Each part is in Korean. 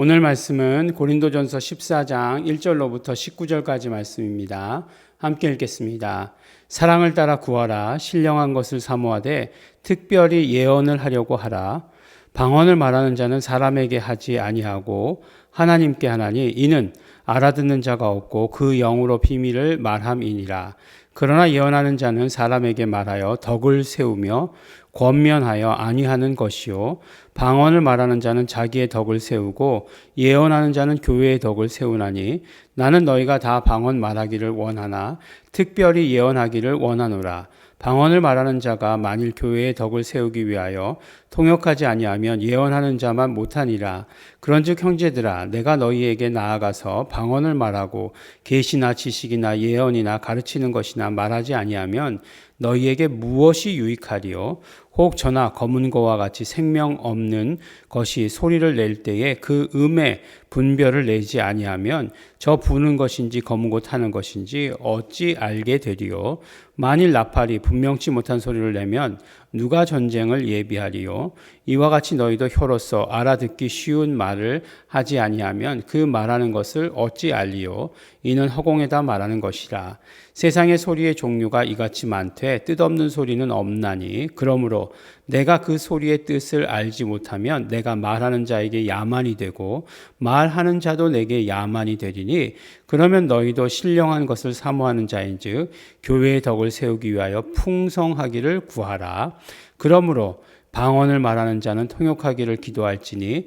오늘 말씀은 고린도전서 14장 1절로부터 19절까지 말씀입니다. 함께 읽겠습니다. 사랑을 따라 구하라. 신령한 것을 사모하되 특별히 예언을 하려고 하라. 방언을 말하는 자는 사람에게 하지 아니하고 하나님께 하나니 이는 알아듣는 자가 없고 그 영으로 비밀을 말함이니라. 그러나 예언하는 자는 사람에게 말하여 덕을 세우며 권면하여 아니하는 것이요 방언을 말하는 자는 자기의 덕을 세우고 예언하는 자는 교회의 덕을 세우나니 나는 너희가 다 방언 말하기를 원하나 특별히 예언하기를 원하노라. 방언을 말하는 자가 만일 교회의 덕을 세우기 위하여 통역하지 아니하면 예언하는 자만 못하니라. 그런즉 형제들아 내가 너희에게 나아가서 방언을 말하고 계시나 지식이나 예언이나 가르치는 것이나 말하지 아니하면 너희에게 무엇이 유익하리요? 혹 저나 검은 거와 같이 생명 없는 것이 소리를 낼 때에 그 음의 분별을 내지 아니하면 저 부는 것인지 검은 것 하는 것인지 어찌 알게 되리요? 만일 나팔이 분명치 못한 소리를 내면 누가 전쟁을 예비하리요? 이와 같이 너희도 혀로서 알아듣기 쉬운 말을 하지 아니하면 그 말하는 것을 어찌 알리요? 이는 허공에다 말하는 것이라. 세상의 소리의 종류가 이같이 많되 뜻없는 소리는 없나니 그러므로 내가 그 소리의 뜻을 알지 못하면 내가 말하는 자에게 야만이 되고 말하는 자도 내게 야만이 되리니 그러면 너희도 신령한 것을 사모하는 자인즉 교회의 덕을 세우기 위하여 풍성하기를 구하라. 그러므로 방언을 말하는 자는 통역하기를 기도할지니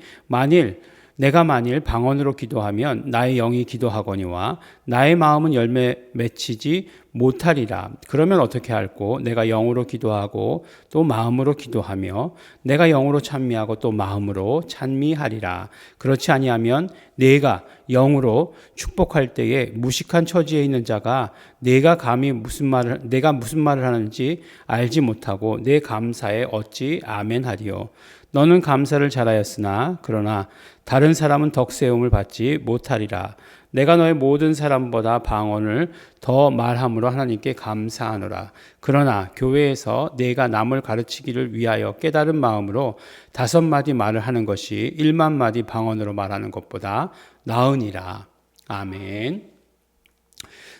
내가 만일 방언으로 기도하면 나의 영이 기도하거니와 나의 마음은 열매 맺히지 못하리라. 그러면 어떻게 할꼬? 내가 영으로 기도하고 또 마음으로 기도하며 내가 영으로 찬미하고 또 마음으로 찬미하리라. 그렇지 아니하면 내가 영으로 축복할 때에 무식한 처지에 있는 자가 내가 무슨 말을 하는지 알지 못하고 내 감사에 어찌 아멘 하리요. 너는 감사를 잘하였으나 그러나 다른 사람은 덕세움을 받지 못하리라. 내가 너의 모든 사람보다 방언을 더 말함으로 하나님께 감사하노라. 그러나 교회에서 내가 남을 가르치기를 위하여 깨달은 마음으로 5마디 말을 하는 것이 1만 마디 방언으로 말하는 것보다 나으니라. 아멘.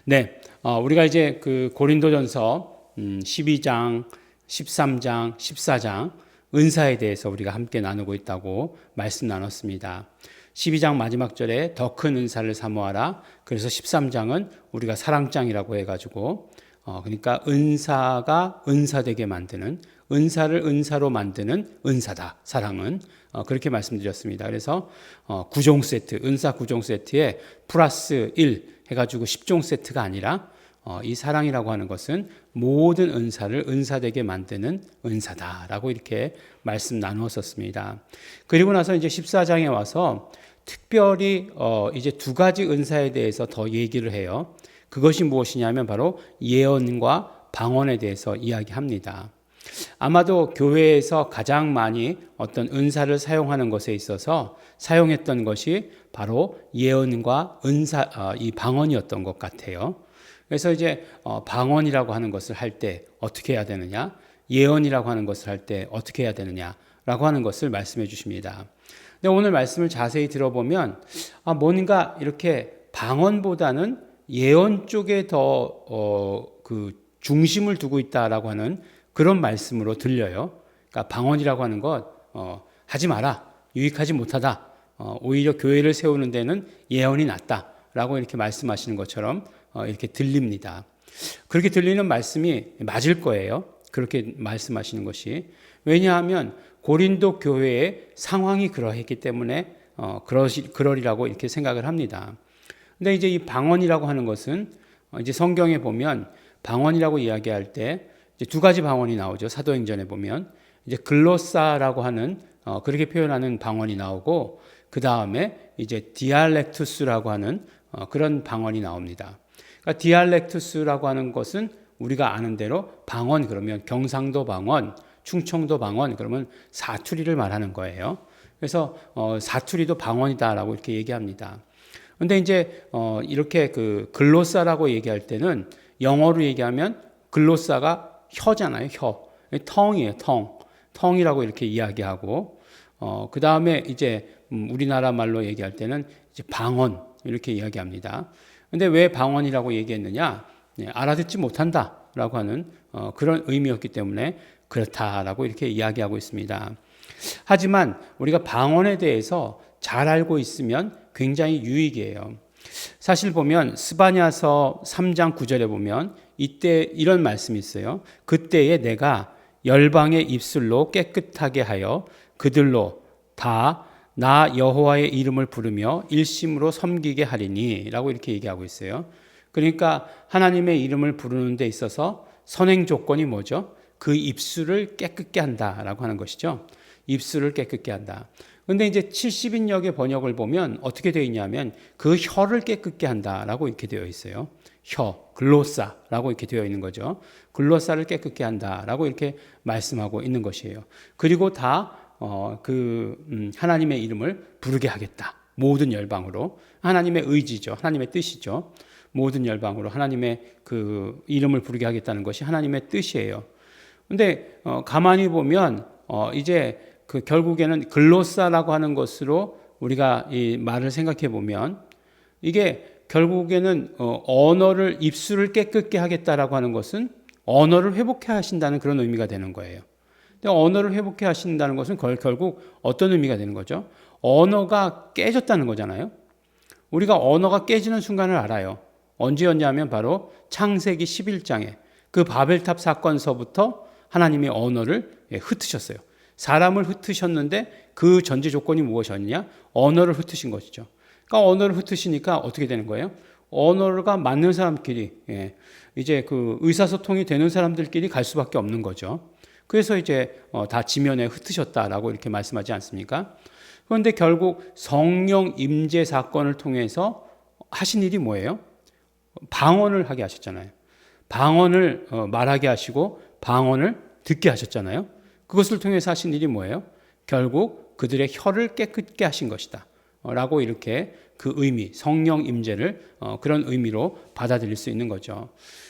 네, 우리가 이제 그 고린도전서 12장, 13장, 14장 은사에 대해서 우리가 함께 나누고 있다고 말씀 나눴습니다. 12장 마지막 절에 더 큰 은사를 사모하라. 그래서 13장은 우리가 사랑장이라고 해가지고 그러니까 은사가 은사되게 만드는, 은사를 은사로 만드는 은사다. 사랑은 그렇게 말씀드렸습니다. 그래서 9종 세트, 은사 9종 세트에 플러스 1 해가지고 10종 세트가 아니라 이 사랑이라고 하는 것은 모든 은사를 은사되게 만드는 은사다라고 이렇게 말씀 나누었었습니다. 그리고 나서 이제 14장에 와서 특별히 이제 2가지 은사에 대해서 더 얘기를 해요. 그것이 무엇이냐면 바로 예언과 방언에 대해서 이야기합니다. 아마도 교회에서 가장 많이 어떤 은사를 사용하는 것에 있어서 사용했던 것이 바로 예언과 이 방언이었던 것 같아요. 그래서 이제 방언이라고 하는 것을 할 때 어떻게 해야 되느냐, 예언이라고 하는 것을 할 때 어떻게 해야 되느냐라고 하는 것을 말씀해 주십니다. 근데 오늘 말씀을 자세히 들어보면 뭔가 이렇게 방언보다는 예언 쪽에 더 그 중심을 두고 있다라고 하는 그런 말씀으로 들려요. 그러니까 방언이라고 하는 것 하지 마라, 유익하지 못하다. 오히려 교회를 세우는 데는 예언이 낫다라고 이렇게 말씀하시는 것처럼 이렇게 들립니다. 그렇게 들리는 말씀이 맞을 거예요. 그렇게 말씀하시는 것이. 왜냐하면 고린도 교회의 상황이 그러했기 때문에 그러리라고 이렇게 생각을 합니다. 근데 이제 이 방언이라고 하는 것은 이제 성경에 보면 방언이라고 이야기할 때 이제 2가지 방언이 나오죠. 사도행전에 보면 이제 글로사라고 하는 그렇게 표현하는 방언이 나오고 그 다음에 이제 디알렉투스라고 하는 그런 방언이 나옵니다. 그러니까 디알렉투스라고 하는 것은 우리가 아는 대로 방언 그러면 경상도 방언, 충청도 방언 그러면 사투리를 말하는 거예요. 그래서 사투리도 방언이다라고 이렇게 얘기합니다. 그런데 이제 이렇게 그 글로사라고 얘기할 때는 영어로 얘기하면 글로사가 혀잖아요. 혀. 텅이에요. 텅이라고 이렇게 이야기하고 그 다음에 이제 우리나라 말로 얘기할 때는 이제 방언 이렇게 이야기합니다. 근데 왜 방언이라고 얘기했느냐? 알아듣지 못한다라고 하는 그런 의미였기 때문에 그렇다라고 이렇게 이야기하고 있습니다. 하지만 우리가 방언에 대해서 잘 알고 있으면 굉장히 유익이에요. 사실 보면 스바냐서 3장 9절에 보면 이때 이런 말씀이 있어요. 그때에 내가 열방의 입술로 깨끗하게 하여 그들로 다 나 여호와의 이름을 부르며 일심으로 섬기게 하리니 라고 이렇게 얘기하고 있어요. 그러니까 하나님의 이름을 부르는 데 있어서 선행 조건이 뭐죠? 그 입술을 깨끗게 한다라고 하는 것이죠. 입술을 깨끗게 한다. 근데 이제 70인역의 번역을 보면 어떻게 되어 있냐면 그 혀를 깨끗게 한다라고 이렇게 되어 있어요. 혀, 글로사라고 이렇게 되어 있는 거죠. 글로사를 깨끗게 한다라고 이렇게 말씀하고 있는 것이에요. 그리고 다 하나님의 이름을 부르게 하겠다. 모든 열방으로. 하나님의 의지죠. 하나님의 뜻이죠. 모든 열방으로 하나님의 그 이름을 부르게 하겠다는 것이 하나님의 뜻이에요. 근데 가만히 보면 이제 그 결국에는 글로사라고 하는 것으로 우리가 이 말을 생각해 보면 이게 결국에는 언어를 입술을 깨끗게 하겠다라고 하는 것은 언어를 회복해 하신다는 그런 의미가 되는 거예요. 근데 언어를 회복해 하신다는 것은 결국 어떤 의미가 되는 거죠? 언어가 깨졌다는 거잖아요. 우리가 언어가 깨지는 순간을 알아요. 언제였냐면 바로 창세기 11장에 그 바벨탑 사건서부터 하나님이 언어를 흩으셨어요. 사람을 흩으셨는데 그 전제 조건이 무엇이었냐? 언어를 흩으신 것이죠. 그러니까 언어를 흩으시니까 어떻게 되는 거예요? 언어가 맞는 사람끼리 이제 그 의사소통이 되는 사람들끼리 갈 수밖에 없는 거죠. 그래서 이제 다 지면에 흩으셨다라고 이렇게 말씀하지 않습니까? 그런데 결국 성령 임재 사건을 통해서 하신 일이 뭐예요? 방언을 하게 하셨잖아요. 방언을 말하게 하시고 방언을 듣게 하셨잖아요. 그것을 통해서 하신 일이 뭐예요? 결국 그들의 혀를 깨끗게 하신 것이다. 라고 이렇게 그 의미, 성령 임재를 그런 의미로 받아들일 수 있는 거죠.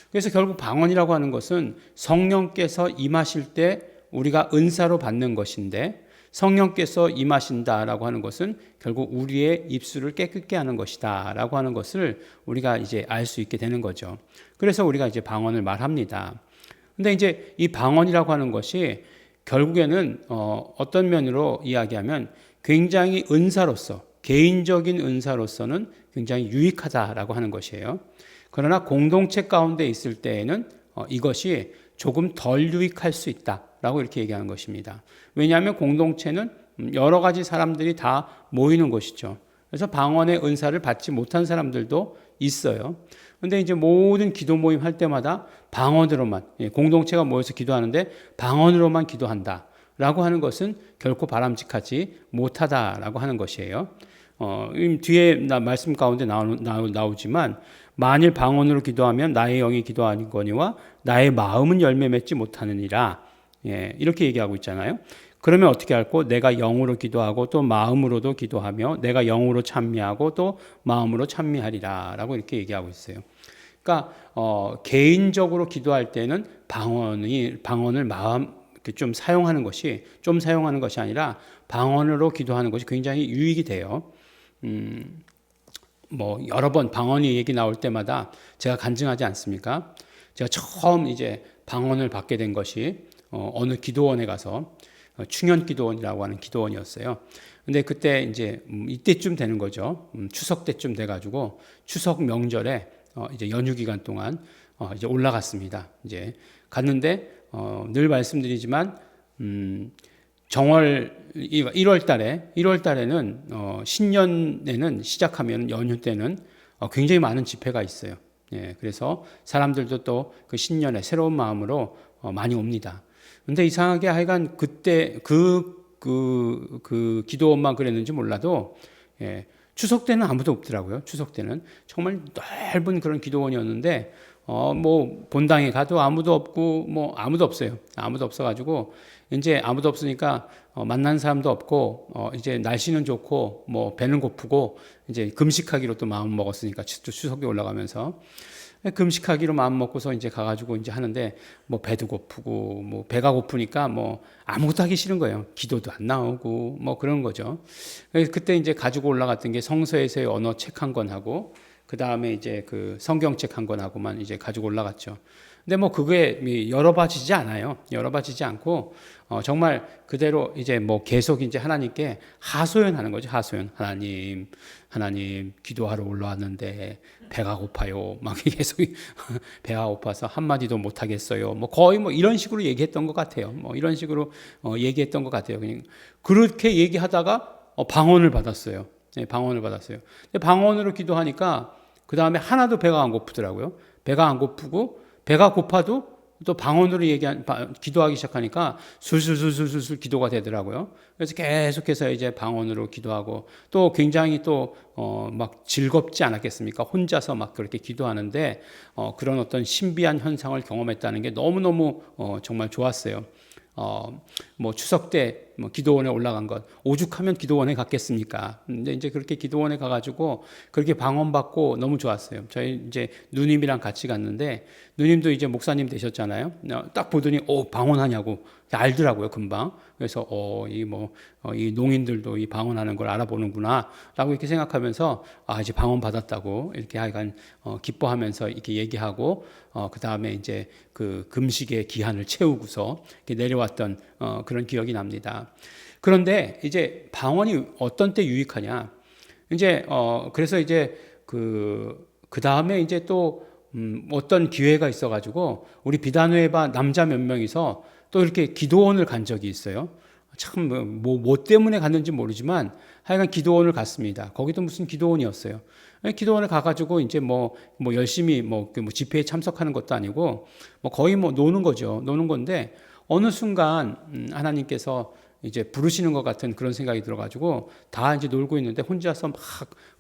그래서 결국 방언이라고 하는 것은 성령께서 임하실 때 우리가 은사로 받는 것인데 성령께서 임하신다라고 하는 것은 결국 우리의 입술을 깨끗게 하는 것이다라고 하는 것을 우리가 이제 알 수 있게 되는 거죠. 그래서 우리가 이제 방언을 말합니다. 근데 이제 이 방언이라고 하는 것이 결국에는 어떤 면으로 이야기하면 굉장히 은사로서 개인적인 은사로서는 굉장히 유익하다라고 하는 것이에요. 그러나 공동체 가운데 있을 때에는 이것이 조금 덜 유익할 수 있다라고 이렇게 얘기하는 것입니다. 왜냐하면 공동체는 여러 가지 사람들이 다 모이는 곳이죠. 그래서 방언의 은사를 받지 못한 사람들도 있어요. 그런데 이제 모든 기도 모임 할 때마다 방언으로만 공동체가 모여서 기도하는데 방언으로만 기도한다라고 하는 것은 결코 바람직하지 못하다라고 하는 것이에요. 뒤에 말씀 가운데 나오지만 만일 방언으로 기도하면 나의 영이 기도하거니와 나의 마음은 열매 맺지 못하느니라. 이렇게 얘기하고 있잖아요. 그러면 어떻게 할꼬? 내가 영으로 기도하고 또 마음으로도 기도하며 내가 영으로 찬미하고 또 마음으로 찬미하리라 라고 이렇게 얘기하고 있어요. 그러니까 개인적으로 기도할 때는 방언을 좀 사용하는 것이 아니라 방언으로 기도하는 것이 굉장히 유익이 돼요. 여러 번 방언이 얘기 나올 때마다 제가 간증하지 않습니까? 제가 처음 이제 방언을 받게 된 것이 어느 기도원에 가서 충현 기도원이라고 하는 기도원이었어요. 근데 그때 이제 이때쯤 되는 거죠. 추석 때쯤 돼가지고 추석 명절에 이제 연휴 기간 동안 이제 올라갔습니다. 이제 갔는데 늘 말씀드리지만 정월 1월 달에는 신년에는 시작하면 연휴 때는 굉장히 많은 집회가 있어요. 그래서 사람들도 또 그 신년에 새로운 마음으로 많이 옵니다. 근데 이상하게 하여간 그때 그 기도원만 그랬는지 몰라도 추석 때는 아무도 없더라고요. 추석 때는 정말 넓은 그런 기도원이었는데 본당에 가도 아무도 없고 아무도 없어요. 아무도 없어가지고 이제 아무도 없으니까 만난 사람도 없고 이제 날씨는 좋고 배는 고프고 이제 금식하기로 또 마음 먹었으니까 추석이 올라가면서 금식하기로 마음 먹고서 이제 가가지고 이제 하는데 뭐 배도 고프고 뭐 배가 고프니까 뭐 아무것도 하기 싫은 거예요. 기도도 안 나오고 뭐 그런 거죠. 그래서 그때 이제 가지고 올라갔던 게 성서에서의 언어 책 한 권 하고 그 다음에 이제 그 성경책 한 권 하고만 이제 가지고 올라갔죠. 근데 뭐 그게 열어봐지지 않아요. 열어봐지지 않고 정말 그대로 이제 뭐 계속 이제 하나님께 하소연하는 거죠. 하소연. 하나님 기도하러 올라왔는데 배가 고파요. 막 계속 배가 고파서 한 마디도 못 하겠어요. 뭐 거의 뭐 이런 식으로 얘기했던 것 같아요. 뭐 이런 식으로 얘기했던 것 같아요. 그냥 그렇게 얘기하다가 방언을 받았어요. 네, 방언을 받았어요. 근데 방언으로 기도하니까 그 다음에 하나도 배가 안 고프더라고요. 배가 안 고프고 배가 고파도 또 방언으로 기도하기 시작하니까 술술술술술 기도가 되더라고요. 그래서 계속해서 이제 방언으로 기도하고 또 굉장히 또 막 즐겁지 않았겠습니까? 혼자서 막 그렇게 기도하는데 그런 어떤 신비한 현상을 경험했다는 게 너무너무 정말 좋았어요. 뭐 추석 때 뭐 기도원에 올라간 것 오죽하면 기도원에 갔겠습니까? 근데 이제 그렇게 기도원에 가가지고 그렇게 방언받고 너무 좋았어요. 저희 이제 누님이랑 같이 갔는데 누님도 이제 목사님 되셨잖아요. 딱 보더니 방언하냐고 알더라고요, 금방. 그래서 이 농인들도 이 방언하는 걸 알아보는구나라고 이렇게 생각하면서 이제 방언 받았다고 이렇게 하여간 기뻐하면서 이렇게 얘기하고 그 다음에 이제 그 금식의 기한을 채우고서 이렇게 내려왔던 그런 기억이 납니다. 그런데 이제 방언이 어떤 때 유익하냐? 이제 그래서 이제 그 다음에 이제 또 어떤 기회가 있어가지고 우리 비단회바 남자 몇 명이서 또 이렇게 기도원을 간 적이 있어요. 참 뭐 때문에 갔는지 모르지만 하여간 기도원을 갔습니다. 거기도 무슨 기도원이었어요. 기도원을 가가지고 이제 뭐 열심히 집회에 참석하는 것도 아니고 뭐 거의 뭐 노는 거죠. 노는 건데 어느 순간 하나님께서 이제 부르시는 것 같은 그런 생각이 들어가지고 다 이제 놀고 있는데 혼자서 막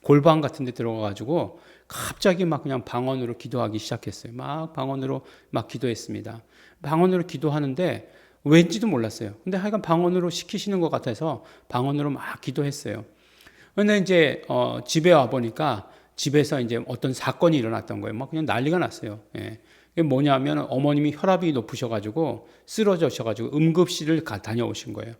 골방 같은 데 들어가가지고 갑자기 막 그냥 방언으로 기도하기 시작했어요. 막 방언으로 막 기도했습니다. 방언으로 기도하는데 왠지도 몰랐어요. 근데 하여간 방언으로 시키시는 것 같아서 방언으로 막 기도했어요. 근데 이제 집에 와 보니까 집에서 이제 어떤 사건이 일어났던 거예요. 막 그냥 난리가 났어요. 예. 이게 뭐냐면 어머님이 혈압이 높으셔가지고 쓰러져셔가지고 응급실을 다녀오신 거예요.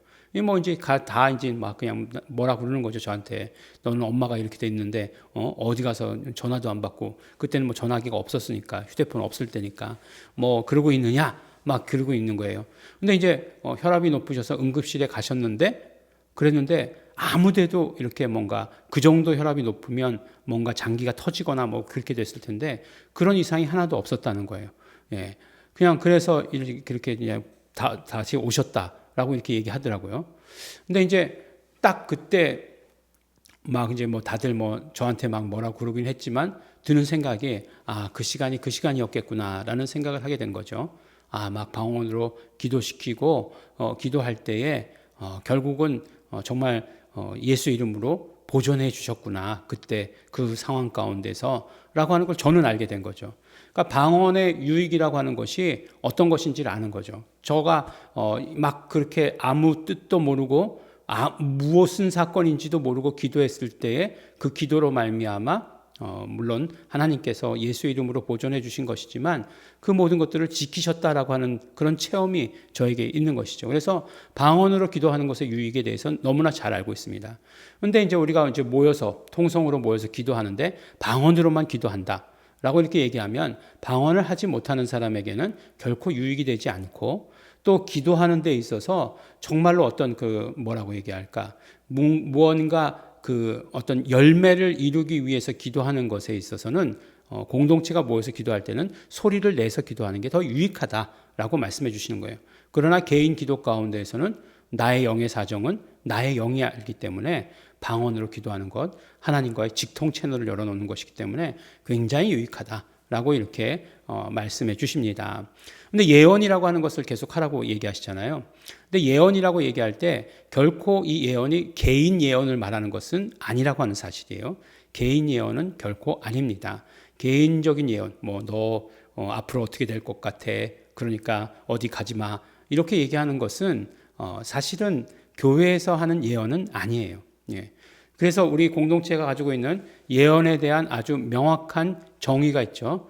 뭐 이제 다 이제 막 그냥 뭐라 그러는 거죠, 저한테. 너는 엄마가 이렇게 돼 있는데 어디 가서 전화도 안 받고, 그때는 뭐 전화기가 없었으니까, 휴대폰 없을 때니까 뭐 그러고 있느냐 막 그러고 있는 거예요. 근데 이제 혈압이 높으셔서 응급실에 가셨는데 그랬는데 아무데도 이렇게 뭔가 그 정도 혈압이 높으면 뭔가 장기가 터지거나 뭐 그렇게 됐을 텐데 그런 이상이 하나도 없었다는 거예요. 예. 그냥 그래서 이렇게 그냥 다시 오셨다라고 이렇게 얘기하더라고요. 근데 이제 딱 그때 막 이제 뭐 다들 뭐 저한테 막 뭐라고 그러긴 했지만 드는 생각이 그 시간이 그 시간이었겠구나라는 생각을 하게 된 거죠. 막 방언으로 기도시키고 기도할 때에 결국은 정말 예수 이름으로 보존해 주셨구나. 그때 그 상황 가운데서 라고 하는 걸 저는 알게 된 거죠. 그러니까 방언의 유익이라고 하는 것이 어떤 것인지를 아는 거죠. 저가 막 그렇게 아무 뜻도 모르고 무엇은 사건인지도 모르고 기도했을 때에 그 기도로 말미암아 물론 하나님께서 예수 이름으로 보존해 주신 것이지만 그 모든 것들을 지키셨다라고 하는 그런 체험이 저에게 있는 것이죠. 그래서 방언으로 기도하는 것의 유익에 대해서는 너무나 잘 알고 있습니다. 그런데 이제 우리가 이제 통성으로 모여서 기도하는데 방언으로만 기도한다. 라고 이렇게 얘기하면 방언을 하지 못하는 사람에게는 결코 유익이 되지 않고 또 기도하는 데 있어서 정말로 어떤 뭐라고 얘기할까? 무언가 어떤 열매를 이루기 위해서 기도하는 것에 있어서는 공동체가 모여서 기도할 때는 소리를 내서 기도하는 게 더 유익하다라고 말씀해 주시는 거예요. 그러나 개인 기도 가운데에서는 나의 영의 사정은 나의 영이 알기 때문에 방언으로 기도하는 것, 하나님과의 직통 채널을 열어놓는 것이기 때문에 굉장히 유익하다라고 이렇게 말씀해 주십니다. 근데 예언이라고 하는 것을 계속 하라고 얘기하시잖아요. 근데 예언이라고 얘기할 때 결코 이 예언이 개인 예언을 말하는 것은 아니라고 하는 사실이에요. 개인 예언은 결코 아닙니다. 개인적인 예언, 너 앞으로 어떻게 될 것 같아. 그러니까 어디 가지 마. 이렇게 얘기하는 것은 사실은 교회에서 하는 예언은 아니에요. 예. 그래서 우리 공동체가 가지고 있는 예언에 대한 아주 명확한 정의가 있죠.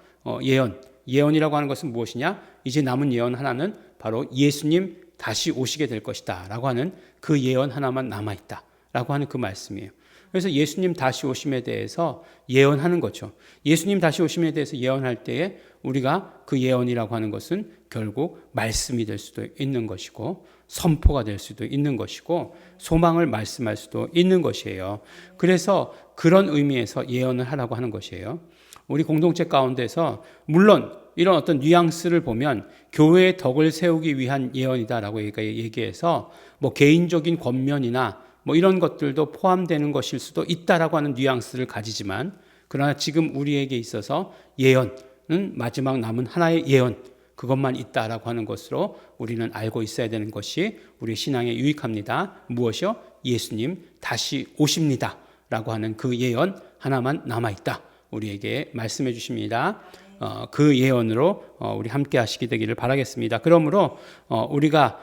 예언이라고 하는 것은 무엇이냐? 이제 남은 예언 하나는 바로 예수님 다시 오시게 될 것이다 라고 하는 그 예언 하나만 남아있다 라고 하는 그 말씀이에요. 그래서 예수님 다시 오심에 대해서 예언하는 거죠. 예수님 다시 오심에 대해서 예언할 때에 우리가 그 예언이라고 하는 것은 결국 말씀이 될 수도 있는 것이고 선포가 될 수도 있는 것이고 소망을 말씀할 수도 있는 것이에요. 그래서 그런 의미에서 예언을 하라고 하는 것이에요. 우리 공동체 가운데서 물론 이런 어떤 뉘앙스를 보면 교회의 덕을 세우기 위한 예언이다라고 얘기해서 뭐 개인적인 권면이나 뭐 이런 것들도 포함되는 것일 수도 있다라고 하는 뉘앙스를 가지지만 그러나 지금 우리에게 있어서 예언은 마지막 남은 하나의 예언 그것만 있다라고 하는 것으로 우리는 알고 있어야 되는 것이 우리 신앙에 유익합니다. 무엇이요? 예수님 다시 오십니다 라고 하는 그 예언 하나만 남아있다. 우리에게 말씀해 주십니다. 그 예언으로 우리 함께 하시게 되기를 바라겠습니다. 그러므로 우리가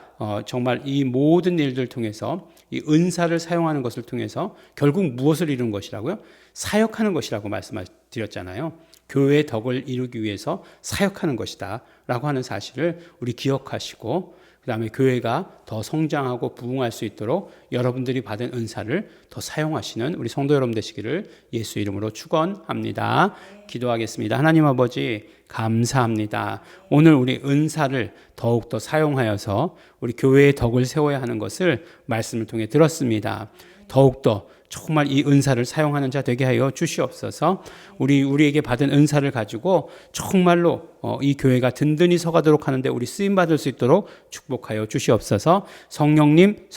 정말 이 모든 일들 통해서 이 은사를 사용하는 것을 통해서 결국 무엇을 이루는 것이라고요? 사역하는 것이라고 말씀드렸잖아요. 교회의 덕을 이루기 위해서 사역하는 것이다 라고 하는 사실을 우리 기억하시고 그 다음에 교회가 더 성장하고 부흥할 수 있도록 여러분들이 받은 은사를 더 사용하시는 우리 성도 여러분 되시기를 예수 이름으로 축원합니다. 기도하겠습니다. 하나님 아버지 감사합니다. 오늘 우리 은사를 더욱더 사용하여서 우리 교회의 덕을 세워야 하는 것을 말씀을 통해 들었습니다. 더욱더 정말 이 은사를 사용하는 자 되게 하여 주시옵소서. 우리에게 받은 은사를 가지고 정말로 이 교회가 든든히 서가도록 하는데 우리 쓰임 받을 수 있도록 축복하여 주시옵소서. 성령님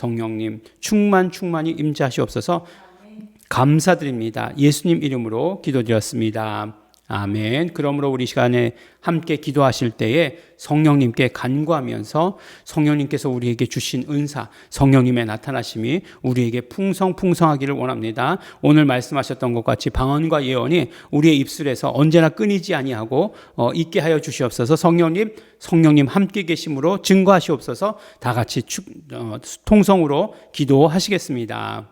충만히 임재하시옵소서. 감사드립니다. 예수님 이름으로 기도드렸습니다. 아멘. 그러므로 우리 시간에 함께 기도하실 때에 성령님께 간구하면서 성령님께서 우리에게 주신 은사, 성령님의 나타나심이 우리에게 풍성하기를 원합니다. 오늘 말씀하셨던 것 같이 방언과 예언이 우리의 입술에서 언제나 끊이지 아니하고 있게 하여 주시옵소서. 성령님 함께 계심으로 증거하시옵소서. 다 같이 통성으로 기도하시겠습니다.